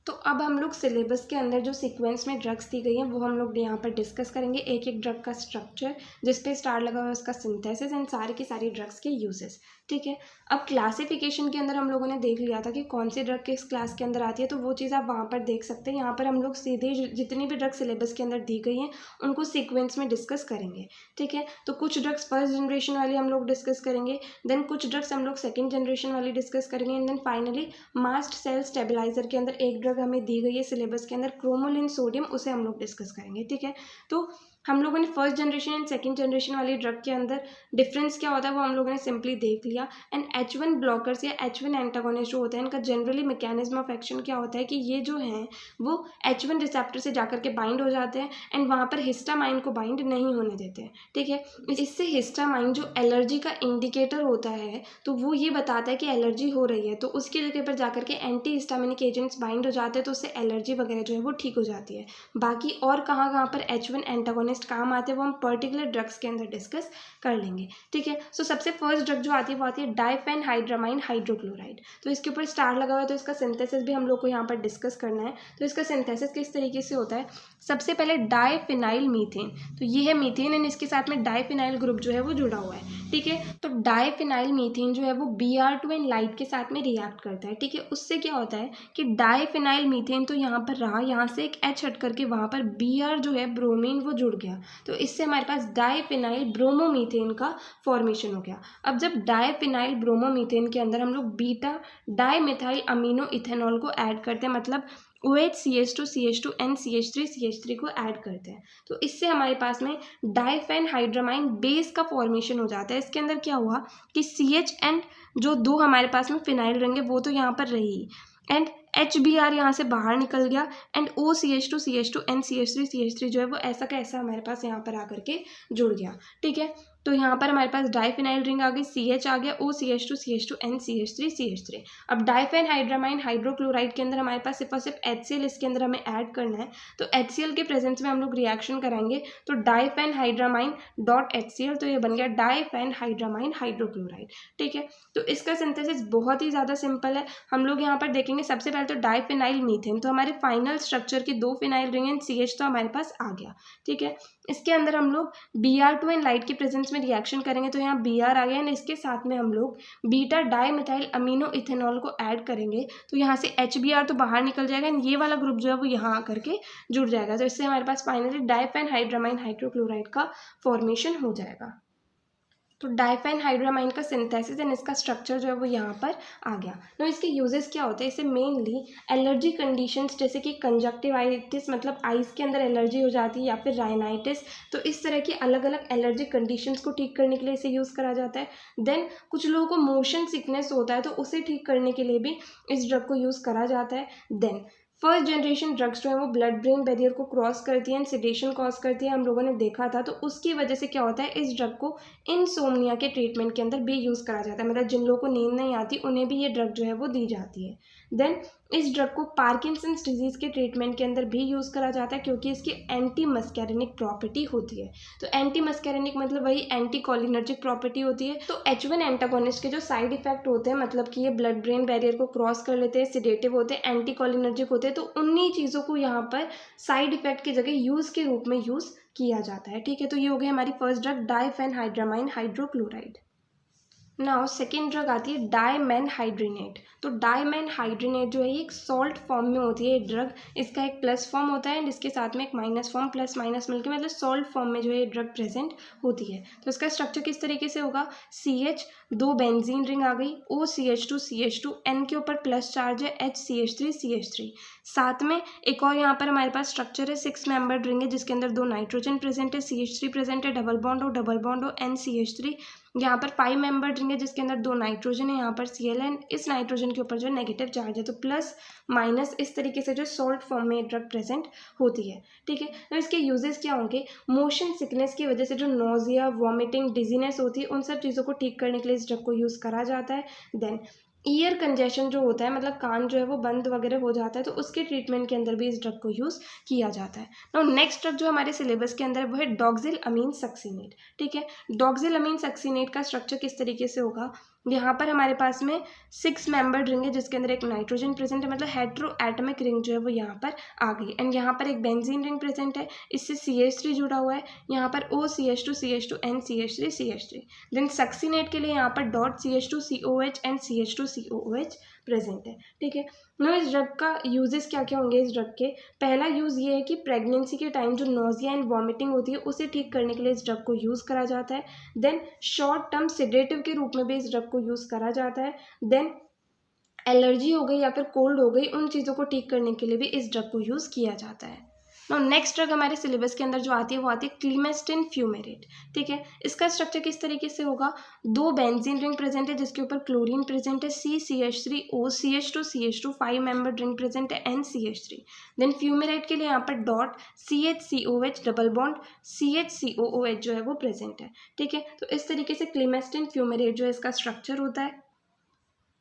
तो अब हम लोग सिलेबस के अंदर जो सीक्वेंस में ड्रग्स दी गई हैं वो हम लोग यहाँ पर डिस्कस करेंगे, एक एक ड्रग का स्ट्रक्चर, जिस पे स्टार लगा हुआ है उसका सिंथेसिस एंड सारे के सारी ड्रग्स के यूजेस। ठीक है, अब क्लासिफिकेशन के अंदर हम लोगों ने देख लिया था कि कौन सी ड्रग किस क्लास के अंदर आती है, तो वो चीज़ आप वहाँ पर देख सकते हैं। यहाँ पर हम लोग सीधे जितनी भी ड्रग सिलेबस के अंदर दी गई हैं उनको सीक्वेंस में डिस्कस करेंगे। ठीक है, तो कुछ ड्रग्स फर्स्ट जनरेशन वाली हम लोग डिस्कस करेंगे, देन कुछ ड्रग्स हम लोग सेकेंड जनरेशन वाली डिस्कस करेंगे, and then finally mast cell stabiliser के अंदर एक ड्रग हमें दी गई है सिलेबस के अंदर क्रोमोलिन सोडियम, उसे हम लोग डिस्कस करेंगे। ठीक है, तो हम लोगों ने first generation and second generation वाली ड्रग के अंदर डिफरेंस क्या होता है वो हम लोगों ने सिंपली देख लिया। एंड H1 ब्लॉकर्स या H1 एंटागोनिस्ट जो होता है इनका जनरली मैकेनिज्म ऑफ एक्शन क्या होता है कि ये जो हैं वो H1 रिसेप्टर से जाकर के बाइंड हो जाते हैं एंड वहाँ पर हिस्टामाइन को बाइंड नहीं होने देते हैं, ठीक है। इससे हिस्टामाइन जो एलर्जी का इंडिकेटर होता है तो वो ये बताता है कि एलर्जी हो रही है, तो उसकी जगह पर जाकर के एंटी हिस्टामिनिक एजेंट्स बाइंड हो जाते हैं तो उससे एलर्जी वगैरह जो है वो ठीक हो जाती है। बाकी और कहाँ कहाँ पर H1 एंटागोनिस्ट काम आते हैं वो हम पर्टिकुलर ड्रग्स के अंदर डिस्कस कर लेंगे, ठीक है। सो सबसे फर्स्ट ड्रग जो आती है वो आती है डाइफेनहाइड्रामाइन हाइड्रोक्लोराइड। तो इसके ऊपर स्टार लगा हुआ है तो इसका सिंथेसिस भी हम लोग को यहाँ पर डिस्कस करना है। तो इसका सिंथेसिस किस तरीके से होता है, सबसे पहले डाइफिनाइल मीथेन, तो ये है मीथेन एंड इसके साथ में डाइफिनाइल ग्रुप जो है वो जुड़ा हुआ है, ठीक है। तो डाइफिनाइल मीथेन जो है वो Br2 एंड लाइट के साथ में रिएक्ट करता है, ठीक है। उससे क्या होता है कि डाइफिनाइल मीथेन तो यहाँ पर रहा, यहाँ से एक H हट करके वहाँ पर Br जो है ब्रोमीन वो जुड़ गया, तो इससे हमारे पास डाइफिनाइल ब्रोमोमीथेन का फॉर्मेशन हो गया। अब जब डाइफिनाइल ब्रोमोमीथेन के अंदर हम लोग बीटा डाइमिथाइल अमीनो इथेनॉल को ऐड करते हैं, मतलब OH CH2 CH2 NCH3 CH3 को ऐड करते हैं, तो इससे हमारे पास में डाइफेनहाइड्रामाइन बेस का फॉर्मेशन हो जाता है। इसके अंदर क्या हुआ कि CH एंड जो दो हमारे पास में फिनाइल रिंग है वो तो यहाँ पर रही एंड HBr यहाँ से बाहर निकल गया and OCH2 CH2 NCH3 CH3 जो है वो ऐसा का ऐसा हमारे पास यहाँ पर आकर के जुड़ गया, ठीक है। तो यहाँ पर हमारे पास डाइफिनाइल रिंग आ गई, CH आ गया, OCH2 CH2 NCH3 CH3। अब डाइफेनहाइड्रामाइन हाइड्रोक्लोराइड के अंदर हमारे पास सिर्फ और सिर्फ HCl इसके अंदर हमें ऐड करना है, तो HCl के प्रेजेंस में हम लोग रिएक्शन कराएंगे तो डाइफेनहाइड्रामाइन डॉट HCl, तो ये बन गया डाइफेनहाइड्रामाइन हाइड्रोक्लोराइड, ठीक है। तो इसका सिंथेसिस बहुत ही ज़्यादा सिंपल है। हम लोग यहाँ पर देखेंगे सबसे पहले तो डाइफिनाइल मीथेन, तो हमारे फाइनल स्ट्रक्चर के दो फिनाइल रिंग एंड CH तो हमारे पास आ गया, ठीक है। इसके अंदर हम लोग Br2 एंड लाइट के प्रेजेंस में रिएक्शन करेंगे तो यहाँ Br आ गया एंड इसके साथ में हम लोग बीटा डाइमिथाइल अमीनो इथेनॉल को ऐड करेंगे तो यहाँ से HBr तो बाहर निकल जाएगा एंड ये वाला ग्रुप जो है वो यहाँ आकर के जुड़ जाएगा, तो इससे हमारे पास फाइनली डाइफेनहाइड्रामाइन हाइड्रोक्लोराइड का फॉर्मेशन हो जाएगा। तो डाइफेनहाइड्रामाइन का सिंथेसिस एंड इसका स्ट्रक्चर जो है वो यहाँ पर आ गया। तो इसके यूजेस क्या होते हैं, इसे मेनली एलर्जी कंडीशंस जैसे कि कंजक्टिवाइटिस मतलब आइज़ के अंदर एलर्जी हो जाती है या फिर राइनाइटिस, तो इस तरह की अलग अलग एलर्जी कंडीशंस को ठीक करने के लिए इसे यूज़ करा जाता है। देन कुछ लोगों को मोशन सिकनेस होता है तो उसे ठीक करने के लिए भी इस ड्रग को यूज़ करा जाता है। देन फर्स्ट जनरेशन ड्रग्स जो है वो ब्लड ब्रेन बैरियर को क्रॉस करती है एंड सेडेशन कॉज करती है, हम लोगों ने देखा था, तो उसकी वजह से क्या होता है इस ड्रग को इनसोम्निया के ट्रीटमेंट के अंदर भी यूज़ करा जाता है, मतलब जिन लोगों को नींद नहीं आती उन्हें भी ये ड्रग जो है वो दी जाती है। देन इस ड्रग को पार्किंसंस डिजीज़ के ट्रीटमेंट के अंदर भी यूज़ करा जाता है क्योंकि इसकी एंटी मस्कैरिनिक प्रॉपर्टी होती है। तो एंटी मस्कैरिनिक मतलब वही एंटी कोलिनर्जिक प्रॉपर्टी होती है। तो H1 एंटागोनिस्ट के जो साइड इफेक्ट होते हैं मतलब कि ये ब्लड ब्रेन बैरियर को क्रॉस कर लेते हैं, सिडेटिव होते हैं, एंटी कोलिनर्जिक होते हैं, तो उन्हीं चीज़ों को यहाँ पर साइड इफेक्ट की जगह यूज़ के रूप में यूज़ किया जाता है, ठीक है। तो ये हो गई हमारी first drug डाइफेनहाइड्रामाइन hydrochloride. Now second drug आती है डाइमेनहाइड्रिनेट। तो डाइमेनहाइड्रिनेट जो है ये एक सॉल्ट फॉर्म में होती है ये ड्रग, इसका एक प्लस फॉर्म होता है एंड इसके साथ में एक माइनस फॉर्म, प्लस माइनस मिलकर मतलब सॉल्ट फॉर्म में जो है ये ड्रग प्रेजेंट होती है। तो इसका स्ट्रक्चर किस तरीके से होगा, CH दो बेंजीन रिंग आ गई, OCH2 CH2 N के ऊपर प्लस चार्ज है, HCH3 CH3, साथ में एक और यहाँ पर हमारे पास स्ट्रक्चर है 6 मेंबर्ड रिंग है जिसके अंदर दो नाइट्रोजन प्रेजेंट है, CH3 प्रेजेंट है, डबल बॉन्ड हो NCH3, यहाँ पर 5 मेंबर रिंग है जिसके अंदर दो नाइट्रोजन है, यहाँ पर Cl है, इस नाइट्रोजन के ऊपर जो नेगेटिव चार्ज है, तो प्लस माइनस इस तरीके से जो सॉल्ट फॉर्म में ड्रग प्रेजेंट होती है, ठीक है। तो इसके यूजेस क्या होंगे, मोशन सिकनेस की वजह से जो नोजिया वॉमिटिंग डिजीनेस होती है उन सब चीज़ों को ठीक करने के लिए इस ड्रग को यूज़ करा जाता है। देन ईयर कंजेशन जो होता है मतलब कान जो है वो बंद वगैरह हो जाता है तो उसके ट्रीटमेंट के अंदर भी इस ड्रग को यूज़ किया जाता है। नाउ नेक्स्ट ड्रग जो हमारे सिलेबस के अंदर है वो है डॉक्सिलअमीन सक्सिनेट, ठीक है। डॉक्सिलअमीन सक्सिनेट का स्ट्रक्चर किस तरीके से होगा, यहाँ पर हमारे पास में 6 मेंबर्ड रिंग है जिसके अंदर एक नाइट्रोजन प्रेजेंट है, मतलब हेट्रो एटमिक रिंग जो है वो यहाँ पर आ गई एंड यहाँ पर एक बेंजीन रिंग प्रेजेंट है, इससे CH3 जुड़ा हुआ है, यहाँ पर OCH2 CH2 NCH3 CH3। Then succinate के लिए यहाँ पर dot CH2 COH and CH2 COOH present है, ठीक है। नो इस ड्रग का यूजेस क्या क्या होंगे इस ड्रग के, पहला यूज़ ये है कि प्रेगनेंसी के टाइम जो नोजिया एंड वॉमिटिंग होती है उसे ठीक करने के लिए इस ड्रग को यूज़ करा जाता है। देन शॉर्ट टर्म सिडेटिव के रूप में भी इस ड्रग को यूज़ करा जाता है। देन एलर्जी हो गई या फिर कोल्ड हो गई उन चीज़ों को ठीक करने के लिए भी इस ड्रग को यूज़ किया जाता है। नाउ नेक्स्ट ड्रग हमारे सिलेबस के अंदर जो आती है वो आती है क्लीमेस्टिन फ्यूमेरेट। ठीक है, इसका स्ट्रक्चर किस तरीके से होगा, 2 बेंजीन रिंग प्रेजेंट है जिसके ऊपर क्लोरीन प्रेजेंट है, CCH3O CH2 5 member ring present है, NCH3। देन फ्यूमेरेट के लिए यहाँ पर dot CHCOH double bond CHCOOH जो है वो प्रेजेंट है। ठीक है, तो इस तरीके से क्लीमेस्टिन फ्यूमेरेट जो है इसका स्ट्रक्चर होता है।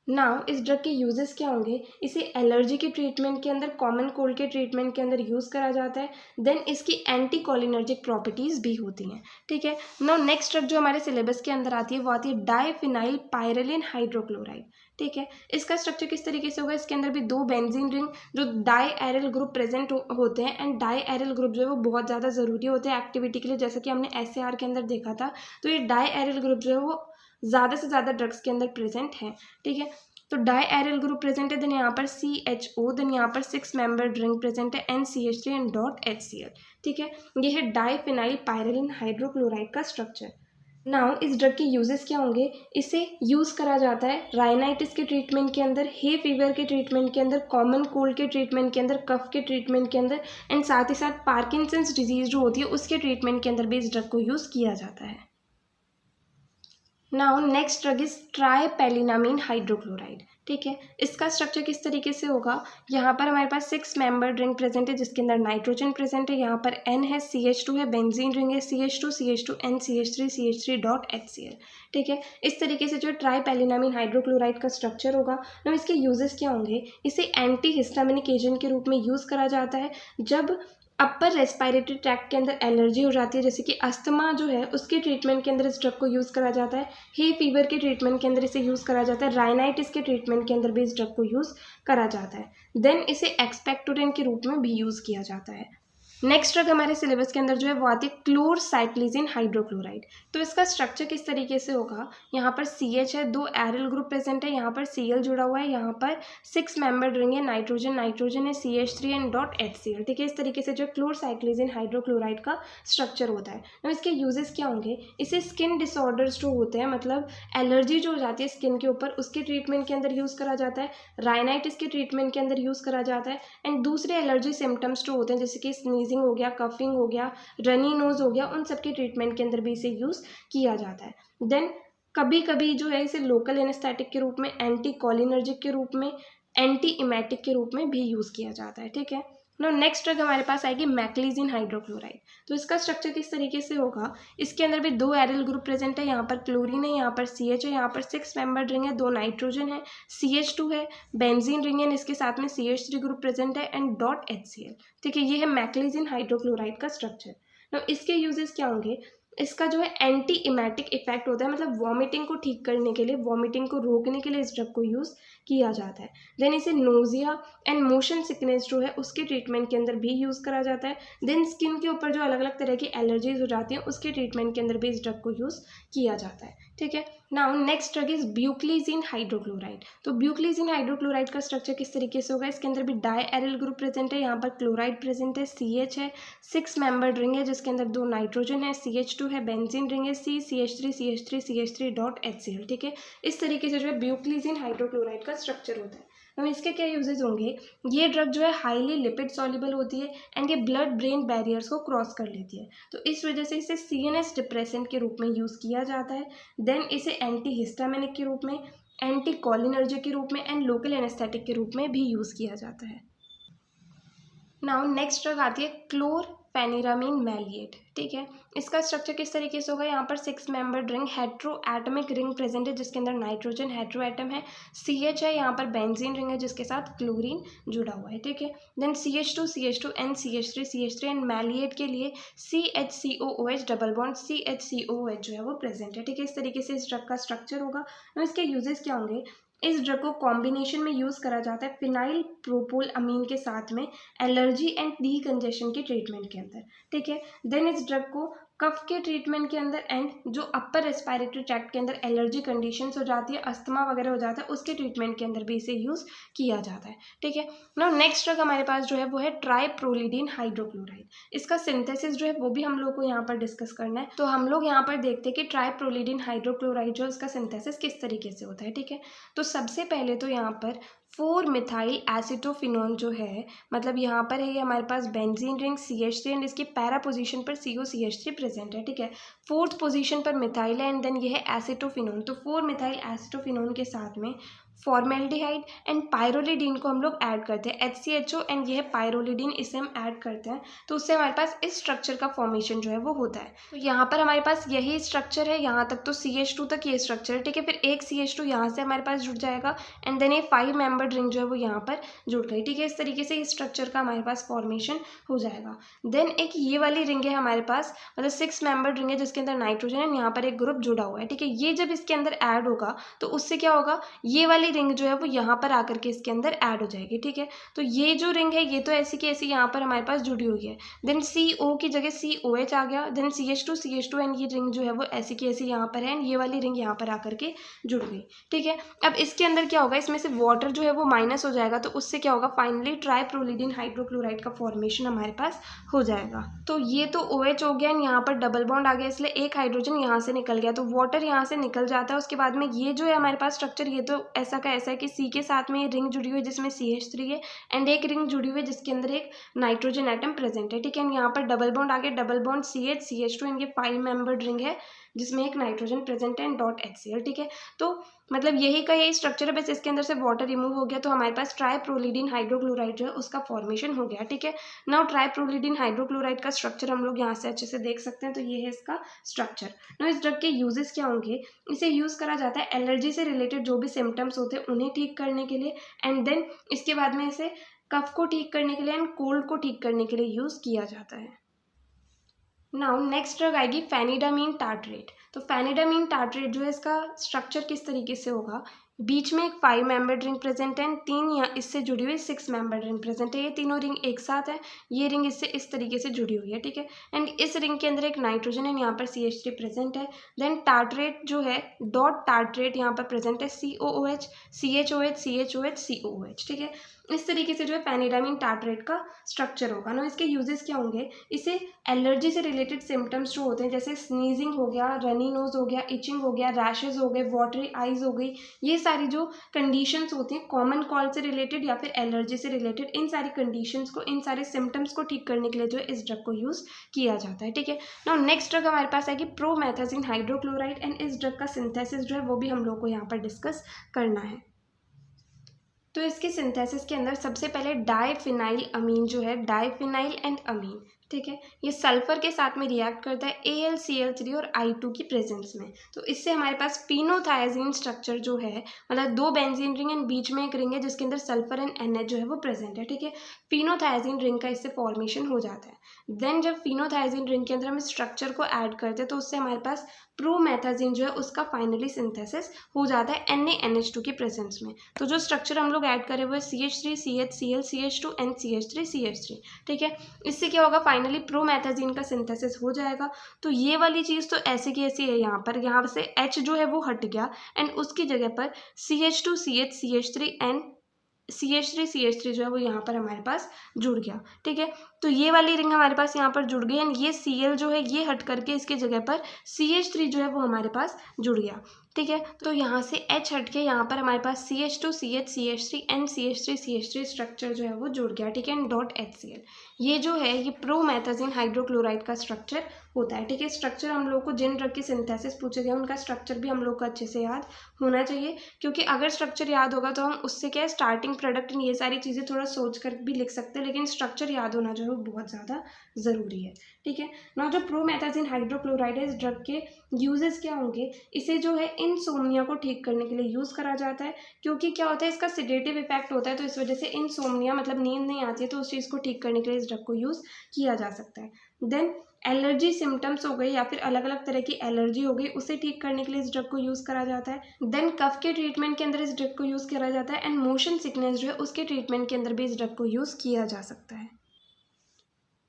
नाउ इस ड्रग के यूजेस क्या होंगे, इसे एलर्जी के ट्रीटमेंट के अंदर, कॉमन कोल्ड के ट्रीटमेंट के अंदर यूज़ करा जाता है। देन इसकी एंटी कोलिनर्जिक प्रॉपर्टीज़ भी होती हैं। ठीक है, नाउ नेक्स्ट ड्रग जो हमारे सिलेबस के अंदर आती है वो आती है डाइफिनाइल पायरेलिन हाइड्रोक्लोराइड। ठीक है, इसका स्ट्रक्चर किस तरीके से होगा, इसके अंदर भी 2 बेंजीन रिंग जो डाई एरिल ग्रुप प्रेजेंट होते हैं, एंड डाई एरिल ग्रुप जो है वो बहुत ज़्यादा ज़रूरी होते हैं एक्टिविटी के लिए, जैसा कि हमने SAR के अंदर देखा था। तो ये डाई एरिल ग्रुप जो है वो ज़्यादा से ज़्यादा ड्रग्स के अंदर प्रेजेंट है। ठीक है, तो डाई एरिल ग्रुप प्रेजेंट है, देन यहाँ पर CHO, देन यहाँ पर 6 मेंबर रिंग प्रेजेंट है, NCH3 एंड डॉट HCl। ठीक है, ये है डाइफिनाइल पायरेलिन हाइड्रोक्लोराइड का स्ट्रक्चर। नाउ इस ड्रग के यूजेस क्या होंगे, इसे यूज़ करा जाता है राइनाइटिस के ट्रीटमेंट के अंदर, हे फीवर के ट्रीटमेंट के अंदर, कॉमन कोल्ड के ट्रीटमेंट के अंदर, कफ के ट्रीटमेंट के अंदर, एंड साथ ही साथ पार्किंसंस डिजीज जो होती है उसके ट्रीटमेंट के अंदर भी इस ड्रग को यूज़ किया जाता है। Now next drug is tripelennamine hydrochloride. ठीक है, इसका स्ट्रक्चर किस तरीके से होगा, यहाँ पर हमारे पास 6 मेंबर रिंग प्रेजेंट है जिसके अंदर नाइट्रोजन प्रेजेंट है, यहाँ पर N है, CH2 है, बेंजीन रिंग है, CH2 NCH3 डॉट HCl। ठीक है, इस तरीके से जो ट्राइपेलिनामीन हाइड्रोक्लोराइड का स्ट्रक्चर होगा। तो इसके यूजेस क्या होंगे, इसे एंटी हिस्टामिनिक एजेंट के रूप में यूज़ करा जाता है जब अपर रेस्पिरेटरी ट्रैक्ट के अंदर एलर्जी हो जाती है, जैसे कि अस्थमा जो है उसके ट्रीटमेंट के अंदर इस ड्रग को यूज़ करा जाता है, हे फीवर के ट्रीटमेंट के अंदर इसे यूज़ करा जाता है, राइनाइटिस के ट्रीटमेंट के अंदर भी इस ड्रग को यूज़ करा जाता है। देन इसे एक्सपेक्टोरेंट के रूप में भी यूज़ किया जाता है। नेक्स्ट ड्रग हमारे सिलेबस के अंदर जो है वो आती है क्लोरसाइक्लिजिन हाइड्रोक्लोराइड। तो इसका स्ट्रक्चर किस तरीके से होगा, यहाँ पर CH है, 2 एरिल ग्रुप प्रेजेंट है, यहाँ पर Cl जुड़ा हुआ है, यहाँ पर 6 मेंबर रिंग है, नाइट्रोजन है, CH3 एंड डॉट HCl। ठीक है, इस तरीके से जो क्लोरसाइक्लिजिन हाइड्रोक्लोराइड का स्ट्रक्चर होता है। तो इसके यूजेस क्या होंगे, इसे स्किन डिसऑर्डर्स जो होते हैं, मतलब एलर्जी जो हो जाती है स्किन के ऊपर, उसके ट्रीटमेंट के अंदर यूज़ करा जाता है, राइनाइटिस के ट्रीटमेंट के अंदर यूज़ करा जाता है, एंड दूसरे एलर्जी सिम्टम्स जो होते हैं जैसे कि स्नीजिंग हो गया, कफिंग हो गया, रनी नोज हो गया, उन सब के ट्रीटमेंट के अंदर भी इसे यूज़ किया जाता है। देन कभी कभी जो है इसे लोकल एनेस्थेटिक के रूप में, एंटी कोलिनर्जिक के रूप में, एंटी इमेटिक के रूप में भी यूज़ किया जाता है। ठीक है, नो नेक्स्ट ड्रग हमारे पास आएगी मैक्लीजिन हाइड्रोक्लोराइड। तो इसका स्ट्रक्चर किस तरीके से होगा, इसके अंदर भी 2 एरिल ग्रुप प्रेजेंट है, यहाँ पर क्लोरीन है, यहाँ पर CH है, यहाँ पर 6 मेंबर रिंग है, 2 नाइट्रोजन है, CH2 है, बेंजीन रिंग है, इसके साथ में CH3 ग्रुप प्रेजेंट है, एंड डॉट HCl। ठीक है, ये है मैक्लीजिन हाइड्रोक्लोराइड का स्ट्रक्चर। तो इसके यूजेस क्या होंगे, इसका जो है एंटी इमेटिक इफेक्ट होता है, मतलब वॉमिटिंग को ठीक करने के लिए, वॉमिटिंग को रोकने के लिए इस ड्रग को यूज़ किया जाता है। देन इसे नोजिया एंड मोशन सिकनेस जो है उसके ट्रीटमेंट के अंदर भी यूज़ करा जाता है। देन स्किन के ऊपर जो अलग अलग तरह की एलर्जीज हो जाती हैं उसके ट्रीटमेंट के अंदर भी इस ड्रग को यूज़ किया जाता है। ठीक है, now next drug is buclizine hydrochloride. तो ब्यूक्लीजिन हाइड्रोक्लोराइड का स्ट्रक्चर किस तरीके से होगा, इसके अंदर भी डाई एरिल ग्रुप प्रेजेंट है, यहाँ पर क्लोराइड प्रेजेंट है, CH है, 6 मेंबर रिंग है जिसके अंदर 2 नाइट्रोजन है, CH2 है, बेंजीन रिंग है, CH3 डॉट HCl। ठीक है, इस तरीके से जो है ब्यूक्लीजिन हाइड्रोक्लोराइड का स्ट्रक्चर होता है। अब इसके क्या यूजेज होंगे, ये ड्रग जो है हाईली लिपिड सॉल्युबल होती है, एंड ये ब्लड ब्रेन बैरियर्स को क्रॉस कर लेती है, तो इस वजह से इसे CNS डिप्रेसेंट के रूप में यूज़ किया जाता है। देन इसे एंटी हिस्टामिनिक के रूप में, एंटी कोलिनर्जिक के रूप में, एंड लोकल एनेस्थेटिक के रूप में भी यूज़ किया जाता है। नाउ नेक्स्ट ड्रग आती है क्लोरफेनिरामीन मैलिएट। ठीक है, इसका स्ट्रक्चर किस तरीके से होगा, यहाँ पर 6 member ring hetero atomic ring present है जिसके अंदर नाइट्रोजन हेट्रो एटम है, CH है, यहाँ पर बेंजीन रिंग है जिसके साथ क्लोरीन जुड़ा हुआ है। ठीक है, देन CH2 NCH3 एंड मैलिएट के लिए CHCOOH डबल बॉन्ड CHCOOH जो है वो प्रेजेंट है। ठीक है, इस तरीके से इस ड्रग का स्ट्रक्चर होगा। तो इसके यूजेस क्या होंगे, इस ड्रग को कॉम्बिनेशन में यूज़ करा जाता है फिनाइल प्रोपोल अमीन के साथ में एलर्जी एंड डीकंजेशन के ट्रीटमेंट के अंदर। ठीक है, देन इस ड्रग को कफ के ट्रीटमेंट के अंदर, एंड जो अपर रेस्पिरेटरी ट्रैक्ट के अंदर एलर्जी कंडीशंस हो जाती है, अस्थमा वगैरह हो जाता है, उसके ट्रीटमेंट के अंदर भी इसे यूज़ किया जाता है। ठीक है, नाउ नेक्स्ट ड्रग हमारे पास जो है वो है ट्राइप्रोलिडीन हाइड्रोक्लोराइड। इसका सिंथेसिस जो है वो भी हम लोग को यहाँ पर डिस्कस करना है। तो हम लोग यहाँ पर देखते हैं कि ट्राइप्रोलिडीन हाइड्रोक्लोराइड जो है इसका सिंथेसिस किस तरीके से होता है। ठीक है, तो सबसे पहले तो यहाँ पर 4 मिथाइल एसिटोफिनोन जो है, मतलब यहाँ पर है ये हमारे पास बेंजीन रिंग CH3 एंड इसकी पैरा पोजीशन पर COCH3 प्रेजेंट है, ठीक है। 4th पोजीशन पर मिथाइल है एंड देन ये है एसिटोफिनोन। तो 4 मिथाइल एसिटोफिनोन के साथ में फॉर्मेल्डिहाइड एंड पायरोलिडीन को हम लोग ऐड करते हैं, HCHO एंड ये है पायरोलिडीन, इसे हम ऐड करते हैं तो उससे हमारे पास इस स्ट्रक्चर का फॉर्मेशन जो है वो होता है। तो यहाँ पर हमारे पास यही स्ट्रक्चर है, यहाँ तक तो CH2 तक ये स्ट्रक्चर है, ठीक है। फिर एक CH2 यहाँ से हमारे पास जुड़ जाएगा एंड देन ये 5 मेंबर्ड रिंग जो है वो यहाँ पर जुड़ गई, ठीक है। इस तरीके से इस स्ट्रक्चर का हमारे पास फॉर्मेशन हो जाएगा। देन एक ये वाली रिंग है हमारे पास, मतलब 6 मेंबर्ड रिंग है जिसके अंदर नाइट्रोजन है, यहाँ पर एक ग्रुप जुड़ा हुआ है, ठीक है। ये जब इसके अंदर ऐड होगा तो उससे क्या होगा, ये वाली रिंग जो है वो यहाँ पर आकर के इसके अंदर ऐड हो जाएगी, ठीक है। तो ये जो रिंग है ये तो ऐसी की ऐसी यहाँ पर हमारे पास जुड़ी हुई है। देन CO की जगह COH आ गया, देन CH2 एंड ये रिंग जो है वो ऐसी की ऐसी यहाँ पर है एंड ये वाली रिंग यहाँ पर आकर के जुड़ गई, ठीक है। अब इसके अंदर क्या होगा, इसमें से वाटर जो है वो माइनस हो जाएगा तो उससे क्या होगा, फाइनली ट्राइप्रोलिडीन हाइड्रोक्लोराइड का फॉर्मेशन हमारे पास हो जाएगा। तो ये तो OH हो गया एंड यहाँ पर डबल बॉन्ड आ गया, इसलिए एक हाइड्रोजन यहाँ से निकल गया, तो वाटर यहाँ से निकल जाता है। उसके बाद में ये जो है हमारे पास स्ट्रक्चर, ये तो ऐसा का ऐसा है कि C के साथ में ये रिंग जुड़ी हुई है जिसमें CH3 है एंड एक रिंग जुड़ी हुई है जिसके अंदर एक नाइट्रोजन एटम प्रेजेंट है, ठीक है। यहाँ पर डबल बॉन्ड आ गया, डबल बॉन्ड CH2 एंड ये 5 मेंबर्ड रिंग है जिसमें एक नाइट्रोजन प्रेजेंट है एंड डॉट HCl, ठीक है। तो मतलब यही का यही स्ट्रक्चर है, बस इसके अंदर से वाटर रिमूव हो गया तो हमारे पास ट्राइप्रोलिडीन हाइड्रोक्लोराइड जो है उसका फॉर्मेशन हो गया, ठीक है। नाउ ट्राइप्रोलिडीन हाइड्रोक्लोराइड का स्ट्रक्चर हम लोग यहाँ से अच्छे से देख सकते हैं, तो ये है इसका स्ट्रक्चर। नाउ इस ड्रग के यूजेस क्या होंगे, इसे यूज़ करा जाता है एलर्जी से रिलेटेड जो भी सिम्टम्स होते हैं उन्हें ठीक करने के लिए एंड देन इसके बाद में इसे कफ को ठीक करने के लिए एंड कोल्ड को ठीक करने के लिए यूज़ किया जाता है। नाउ नेक्स्ट ड्रग आएगी फेनिडामीन टार्ट्रेट। तो फेनिडामीन टार्ट्रेट जो है इसका स्ट्रक्चर किस तरीके से होगा, बीच में एक 5 मेंबर्ड रिंग प्रेजेंट है एंड 3 या इससे जुड़ी हुई 6 मेंबर्ड रिंग प्रेजेंट है। ये तीनों रिंग एक साथ है, ये रिंग इससे इस तरीके से जुड़ी हुई है, ठीक है। एंड इस रिंग के अंदर एक नाइट्रोजन है, यहाँ पर CH3 प्रेजेंट है। देन टार्ट्रेट जो है डॉट टार्ट्रेट यहाँ पर प्रेजेंट है, COOH CHOH CHOH COOH, ठीक है। इस तरीके से जो है फेनिडामीन टार्ट्रेट का स्ट्रक्चर होगा ना। इसके यूजेस क्या होंगे, इसे एलर्जी से रिलेटेड सिम्टम्स जो होते हैं जैसे स्नीजिंग हो गया, रनी नोज हो गया, इचिंग हो गया, रैशेज हो गए, वाटरी आइज हो गई, ये सारी जो कंडीशंस होती हैं कॉमन कॉल्ड से रिलेटेड या फिर एलर्जी से रिलेटेड, इन सारी कंडीशंस को, इन सारे सिम्टम्स को ठीक करने के लिए जो है इस ड्रग को यूज़ किया जाता है, ठीक है। नाउ नेक्स्ट ड्रग हमारे पास आएगी प्रोमेथाजिन हाइड्रोक्लोराइड एंड इस ड्रग का सिंथेसिस जो है वो भी हम लोग को यहाँ पर डिस्कस करना है। तो इसके सिंथेसिस के अंदर सबसे पहले डाइफिनाइल अमीन जो है, डाइफिनाइल एंड अमीन, ठीक है, ये सल्फर के साथ में रिएक्ट करता है AlCl3 और I2 की प्रेजेंस में। तो इससे हमारे पास फिनोथायाजीन स्ट्रक्चर जो है, मतलब 2 बेंजीन रिंग एंड बीच में एक रिंग है जिसके अंदर सल्फर एंड NH जो है वो प्रेजेंट है, ठीक है। फिनोथायाजीन रिंग का इससे फॉर्मेशन हो जाता है। देन जब फिनोथायाजीन रिंग के अंदर हम इस स्ट्रक्चर को ऐड करते हैं तो उससे हमारे पास प्रोमेथाजीन जो है उसका फाइनली सिंथेसिस हो जाता है NaNH2 की प्रेजेंस में। तो जो स्ट्रक्चर हम लोग ऐड करें वो है CH3 CHCl CH2 and CH3 CH3, ठीक है। इससे क्या होगा, फाइनली प्रोमेथाजीन का सिंथेसिस हो जाएगा। तो ये वाली चीज़ तो ऐसी की ऐसी है, यहाँ से H जो है वो हट गया एंड उसकी जगह पर CH2 CH CH3 and CH3 जो है वो यहाँ पर हमारे पास जुड़ गया, ठीक है। तो ये वाली रिंग हमारे पास यहाँ पर जुड़ गई एंड ये Cl जो है ये हट करके इसके जगह पर CH3 जो है वो हमारे पास जुड़ गया, ठीक है। तो यहाँ से H हट के यहाँ पर हमारे पास CH2 CH CH3 and CH3 structure जो है वो जुड़ गया, ठीक है, एंड डॉट HCl। ये जो है ये प्रोमेथाजिन हाइड्रोक्लोराइड का स्ट्रक्चर होता है, ठीक है। स्ट्रक्चर हम लोग को जिन ड्रग के सिंथेसिस पूछे गए उनका स्ट्रक्चर भी हम लोग को अच्छे से याद होना चाहिए, क्योंकि अगर स्ट्रक्चर याद होगा तो हम उससे क्या है स्टार्टिंग प्रोडक्ट ये सारी चीज़ें थोड़ा सोच कर भी लिख सकते हैं, लेकिन स्ट्रक्चर याद होना जो है वो बहुत ज़्यादा ज़रूरी है, ठीक है ना। जो प्रोमेथाजिन हाइड्रोक्लोराइड है इस ड्रग के यूजेस क्या होंगे, इसे जो है इंसोम्निया को ठीक करने के लिए यूज़ करा जाता है, क्योंकि क्या होता है इसका सिडेटिव इफेक्ट होता है, तो इस वजह से इंसोम्निया मतलब नींद नहीं आती है, तो उस चीज़ को ठीक करने के लिए इस ड्रग को यूज़ किया जा सकता है। देन एलर्जी सिम्टम्स हो गई या फिर अलग अलग तरह की एलर्जी हो गई, उसे ठीक करने के लिए इस ड्रग को यूज़ करा जाता है। देन कफ के ट्रीटमेंट के अंदर इस ड्रग को यूज़ करा जाता है एंड मोशन सिकनेस जो है उसके ट्रीटमेंट के अंदर भी इस ड्रग को यूज़ किया जा सकता है।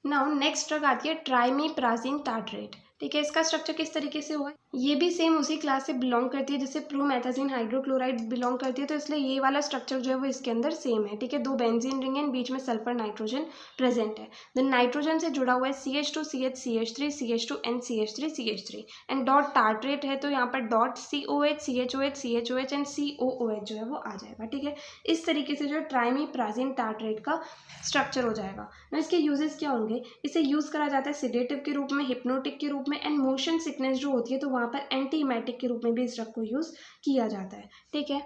नाउ नेक्स्ट ड्रग आती है ट्राइमीप्राजिन टार्ट्रेट, ठीक है। इसका स्ट्रक्चर किस तरीके से हुआ है, ये भी सेम उसी क्लास से बिलोंग करती है जिससे प्रोमेथाजीन हाइड्रोक्लोराइड बिलोंग करती है, तो इसलिए ये वाला स्ट्रक्चर जो है वो इसके अंदर सेम है, ठीक है। 2 बेंजीन रिंग है, बीच में सल्फर नाइट्रोजन प्रेजेंट है। देन नाइट्रोजन से जुड़ा हुआ है CH2 CH CH3 CH2 N CH3 CH3 and dot tartrate है, तो यहाँ पर dot COH CHOH CHOH and COOH जो है वो आ जाएगा, ठीक है। इस तरीके से जो है ट्राइमीप्राजीन टार्ट्रेट का स्ट्रक्चर हो जाएगा। ना इसके यूजेस क्या होंगे, इसे यूज़ करा जाता है सिडेटिव के रूप में, हिप्नोटिक के रूप में एंड मोशन सिकनेस जो होती है तो वहाँ पर एंटीमेटिक के रूप में भी इस ड्रग को यूज़ किया जाता है, ठीक है।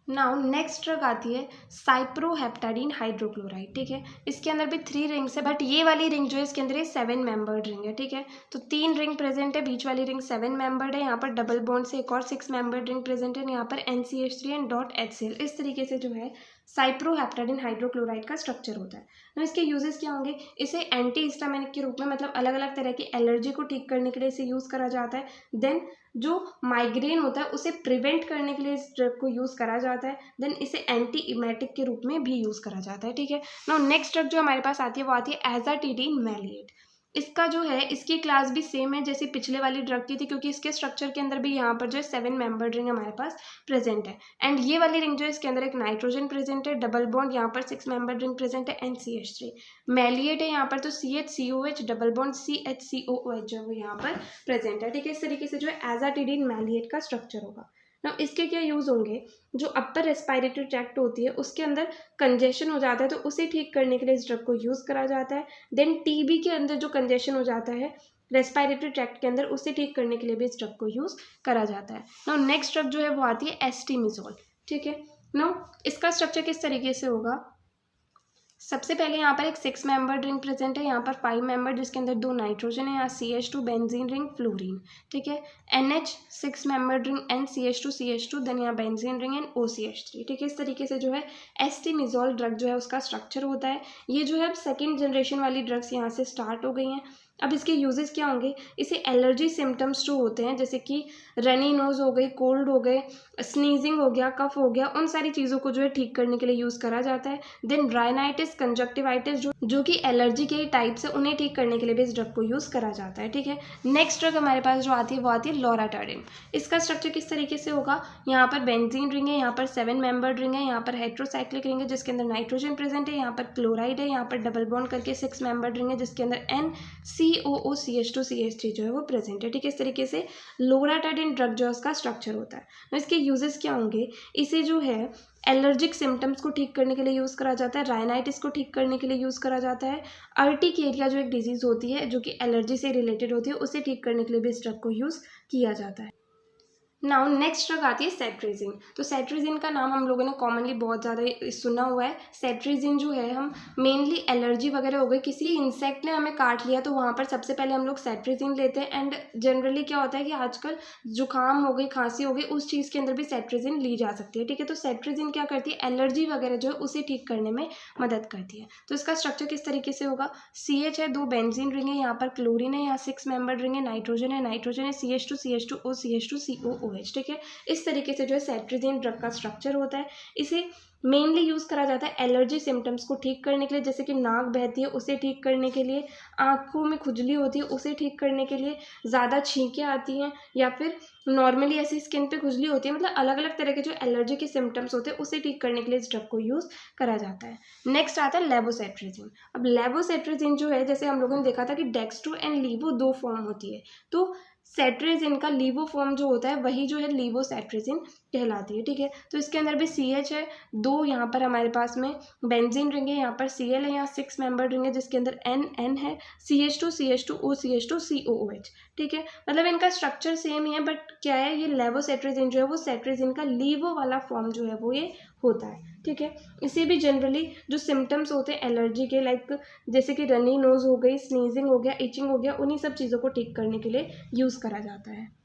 नाउ नेक्स्ट ड्रग आती है साइप्रोहेप्टाडीन हाइड्रोक्लोराइड, ठीक है। इसके अंदर भी 3 रिंग्स है, बट ये वाली रिंग जो है इसके अंदर ये 7 मेंबर्ड रिंग है, ठीक है। तो 3 रिंग प्रेजेंट है, बीच वाली रिंग 7 मेंबर्ड है, यहाँ पर डबल बॉन्ड से एक और 6 मेंबर्ड रिंग प्रेजेंट है, यहाँ पर NCH3 एंड डॉट HCl। इस तरीके से जो है साइप्रोहेप्टाडीन हाइड्रोक्लोराइड का स्ट्रक्चर होता है। तो इसके यूजेस क्या होंगे, इसे एंटी हिस्टामिनिक के रूप में, मतलब अलग अलग तरह की एलर्जी को ठीक करने के लिए इसे यूज़ करा जाता है। देन जो माइग्रेन होता है उसे प्रिवेंट करने के लिए इस ड्रग को यूज़ करा जाता है। देन इसे एंटी इमेटिक के रूप में भी यूज़ करा जाता है, ठीक है। नाउ नेक्स्ट ड्रग जो हमारे पास आती है वो आती है एजाटिडीन मैलिएट। इसका जो है इसकी क्लास भी सेम है जैसे पिछले वाली ड्रग की थी, क्योंकि इसके स्ट्रक्चर के अंदर भी यहाँ पर जो है 7 मेंबर्ड रिंग हमारे पास प्रेजेंट है एंड ये वाली रिंग जो है इसके अंदर एक नाइट्रोजन प्रेजेंट है, डबल बॉन्ड यहाँ पर 6 मेंबर्ड रिंग प्रेजेंट है NCH3। मैलिएट है यहाँ पर तो CHCOH डबल बॉन्ड CHCOOH जो है वो यहाँ पर प्रेजेंट है, ठीक है। इस तरीके से जो है एजाटिडीन मैलिएट का स्ट्रक्चर होगा। ना इसके क्या यूज़ होंगे, जो अपर रेस्पिरेटरी ट्रैक्ट होती है उसके अंदर कंजेशन हो जाता है तो उसे ठीक करने के लिए इस ड्रग को यूज़ करा जाता है। देन TB के अंदर जो कंजेशन हो जाता है रेस्पिरेटरी ट्रैक्ट के अंदर उसे ठीक करने के लिए भी इस ड्रग को यूज़ करा जाता है। नाउ नेक्स्ट ड्रग जो है वो आती है एस्टिमिजोल, ठीक है। नाउ इसका स्ट्रक्चर किस तरीके से होगा, सबसे पहले यहाँ पर एक 6 मेंबर्ड रिंग प्रेजेंट है, यहाँ पर 5 मेंबर जिसके अंदर 2 नाइट्रोजन है, यहाँ CH2 बेंजीन रिंग फ्लोरीन, ठीक है। NH 6 membered ring NCH2 then यहाँ बेंजीन रिंग एंड OCH3, ठीक है। इस तरीके से जो है एस्टिमिजोल ड्रग जो है उसका स्ट्रक्चर होता है। ये जो है अब सेकेंड जनरेशन वाली ड्रग्स यहाँ से स्टार्ट हो गई हैं। अब इसके यूजेस क्या होंगे, इसे एलर्जी सिम्टम्स जो होते हैं जैसे कि रनी नोज हो गई, कोल्ड हो गए, स्नीजिंग हो गया, कफ हो गया, उन सारी चीज़ों को जो है ठीक करने के लिए यूज़ करा जाता है। देन राइनाइटिस कंजक्टिवाइटिस जो कि एलर्जी के टाइप से उन्हें ठीक करने के लिए भी इस ड्रग को यूज़ करा जाता है, ठीक है। नेक्स्ट ड्रग हमारे पास जो आती है वो आती है लोराटाडिन। इसका स्ट्रक्चर किस तरीके से होगा, यहाँ पर बेंजीन रिंग है, यहाँ पर 7 मेंबर्ड रिंग है, यहाँ पर हेट्रोसाइक्लिक रिंग है जिसके अंदर नाइट्रोजन प्रेजेंट है, यहाँ पर क्लोराइड है, यहाँ पर डबल बॉन्ड करके 6 मेंबर्ड रिंग है जिसके अंदर NCOOCH2CH3 जो है वो प्रेजेंट है, ठीक है। इस तरीके से लोराटाडिन ड्रग जो है उसका स्ट्रक्चर होता है। तो इसके यूजेस क्या होंगे, इसे जो है एलर्जिक सिम्टम्स को ठीक करने के लिए यूज़ करा जाता है, राइनाइटिस को ठीक करने के लिए यूज़ करा जाता है, अर्टिकेरिया जो एक डिजीज़ होती है जो कि एलर्जी से रिलेटेड होती है उसे ठीक करने के लिए भी इस ड्रग को यूज़ किया जाता है। नाउ नेक्स्ट ड्रग आती है सेट्रिजिन। तो सेट्रिजिन का नाम हम लोगों ने कॉमनली बहुत ज़्यादा सुना हुआ है। सेट्रिजिन जो है हम मेनली एलर्जी वगैरह हो गई, किसी इंसेक्ट ने हमें काट लिया तो वहाँ पर सबसे पहले हम लोग सेट्रिजिन लेते हैं एंड जनरली क्या होता है कि आजकल जुकाम हो गई, खांसी हो गई, उस चीज़ के अंदर भी सेट्रिजिन ली जा सकती है, ठीक है। तो सेट्रिजिन क्या करती है, एलर्जी वगैरह जो है उसे ठीक करने में मदद करती है। तो इसका स्ट्रक्चर किस तरीके से होगा, CH है, 2 बेंजीन रिंग है, यहाँ पर क्लोरीन है, यहाँ 6 मेंबर्ड रिंग है, नाइट्रोजन है CH2 OCH2 COOH, ठीक है। इस तरीके से जो है सेट्रिजिन ड्रग का स्ट्रक्चर होता है। इसे मेनली यूज़ करा जाता है एलर्जी सिम्टम्स को ठीक करने के लिए, जैसे कि नाक बहती है उसे ठीक करने के लिए, आँखों में खुजली होती है उसे ठीक करने के लिए, ज़्यादा छींकें आती हैं या फिर नॉर्मली ऐसी स्किन पे खुजली होती है, मतलब अलग अलग तरह के जो एलर्जी के सिम्टम्स होते हैं उसे ठीक करने के लिए इस ड्रग को यूज़ करा जाता है। नेक्स्ट आता है लेवोसेट्रिजिन। अब लेवोसेट्रिजिन जो है, जैसे हम लोगों ने देखा था कि डेक्स्ट्रो एंड लीवो 2 फॉर्म होती है, तो सेट्रिजिन का लीवो फॉर्म जो होता है वही जो है लीवोसेट्रिजिन कहलाती है, ठीक है। तो इसके अंदर भी CH है, 2 यहाँ पर हमारे पास में बेंजीन रिंग है, यहाँ पर Cl है, यहाँ 6 मेंबर रिंग है जिसके अंदर N है, CH2 OCH2 COOH, ठीक है। मतलब इनका स्ट्रक्चर सेम ही है, बट क्या है, ये लेवोसेट्रिजिन जो है वो सेट्रिजिन का लीवो वाला फॉर्म जो है वो ये होता है, ठीक है। इसे भी जनरली जो सिम्टम्स होते हैं एलर्जी के, लाइक जैसे कि रनी नोज हो गई, स्नीजिंग हो गया, इचिंग हो गया, उन्हीं सब चीज़ों को ठीक करने के लिए यूज़ करा जाता है।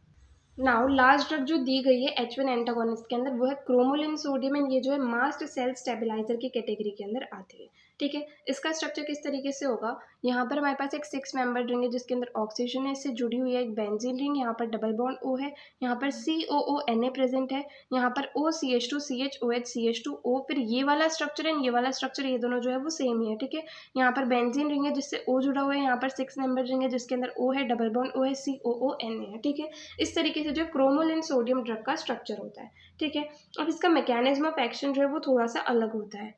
नाउ लास्ट ड्रग जो दी गई है H1 एंटागोनिस्ट के अंदर वो है क्रोमोलिन सोडियम एंड ये जो है मास्ट सेल स्टेबलाइजर की कैटेगरी के अंदर आती है, ठीक है। इसका स्ट्रक्चर किस तरीके से होगा, यहाँ पर हमारे पास एक 6 मेंबर रिंग है जिसके अंदर ऑक्सीजन है, इससे जुड़ी हुई है एक बेंजीन रिंग, यहाँ पर डबल बॉन्ड O है, यहाँ पर COONA प्रेजेंट है, यहाँ पर OCH2 CHOH CH2O, फिर ये वाला स्ट्रक्चर एंड ये वाला स्ट्रक्चर ये दोनों जो है वो सेम ही है। ठीक है, यहाँ पर बेंजीन रिंग है जिससे O जुड़ा हुआ है, यहाँ पर 6 मेंबर रिंग है जिसके अंदर O है, डबल बॉन्ड O है, COONA है। ठीक है, इस तरीके से जो क्रोमोलिन सोडियम ड्रग का स्ट्रक्चर होता है। ठीक है, अब इसका मैकेनिज्म ऑफ एक्शन जो है वो थोड़ा सा अलग होता है।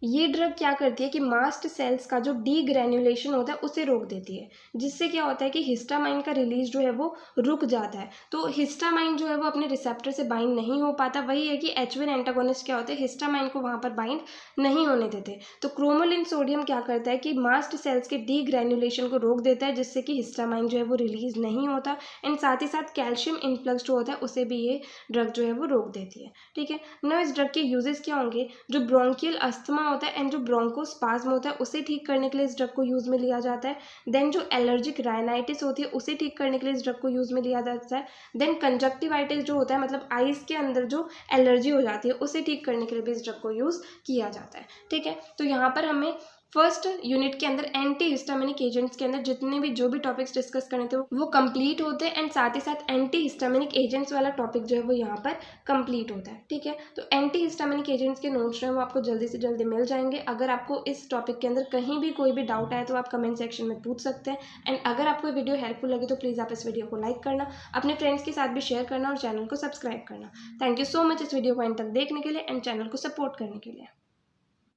ये ड्रग क्या करती है कि मास्ट सेल्स का जो डीग्रेन्युलेशन होता है उसे रोक देती है, जिससे क्या होता है कि हिस्टामाइन का रिलीज जो है वो रुक जाता है। तो हिस्टामाइन जो है वो अपने रिसेप्टर से बाइंड नहीं हो पाता। वही है कि H1 एंटागोनिस्ट क्या होते हैं, हिस्टामाइन को वहाँ पर बाइंड नहीं होने देते। तो क्रोमोलिन सोडियम क्या करता है कि मास्ट सेल्स के डीग्रेन्युलेशन को रोक देता है, जिससे कि हिस्टामाइन जो है वो रिलीज नहीं होता, एंड साथ ही साथ कैल्शियम इन्फ्लक्स जो होता है उसे भी ये ड्रग जो है वो रोक देती है। ठीक है, ना इस ड्रग के यूजेस क्या होंगे, जो ब्रोंकियल अस्थमा होता है एंड जो ब्रोंकोस्पाज्म होता है उसे ठीक करने के लिए इस ड्रग को यूज़ में लिया जाता है। देन जो एलर्जिक राइनाइटिस होती है उसे ठीक करने के लिए इस ड्रग को यूज़ में लिया जाता है। देन कंजक्टिवाइटिस जो होता है, मतलब आइज़ के अंदर जो एलर्जी हो जाती है उसे ठीक करने के लिए भी इस ड्रग को यूज़ किया जाता है। ठीक है, तो यहाँ पर हमें फर्स्ट यूनिट के अंदर एंटी हिस्टामिनिक एजेंट्स के अंदर जितने भी जो भी टॉपिक्स डिस्कस करने थे वो कंप्लीट होते हैं, एंड साथ ही साथ एंटी हिस्टामिनिक एजेंट्स वाला टॉपिक जो है वो यहाँ पर कंप्लीट होता है। ठीक है, तो एंटी हिस्टामिनिक एजेंट्स के नोट्स जो है वो आपको जल्दी से जल्दी मिल जाएंगे। अगर आपको इस टॉपिक के अंदर कहीं भी कोई भी डाउट आए तो आप कमेंट सेक्शन में पूछ सकते हैं। एंड अगर आपको वीडियो हेल्पफुल लगी तो प्लीज़ आप इस वीडियो को लाइक करना, अपने फ्रेंड्स के साथ भी शेयर करना और चैनल को सब्सक्राइब करना। थैंक यू सो मच इस वीडियो को एंड तक देखने के लिए एंड चैनल को सपोर्ट करने के लिए।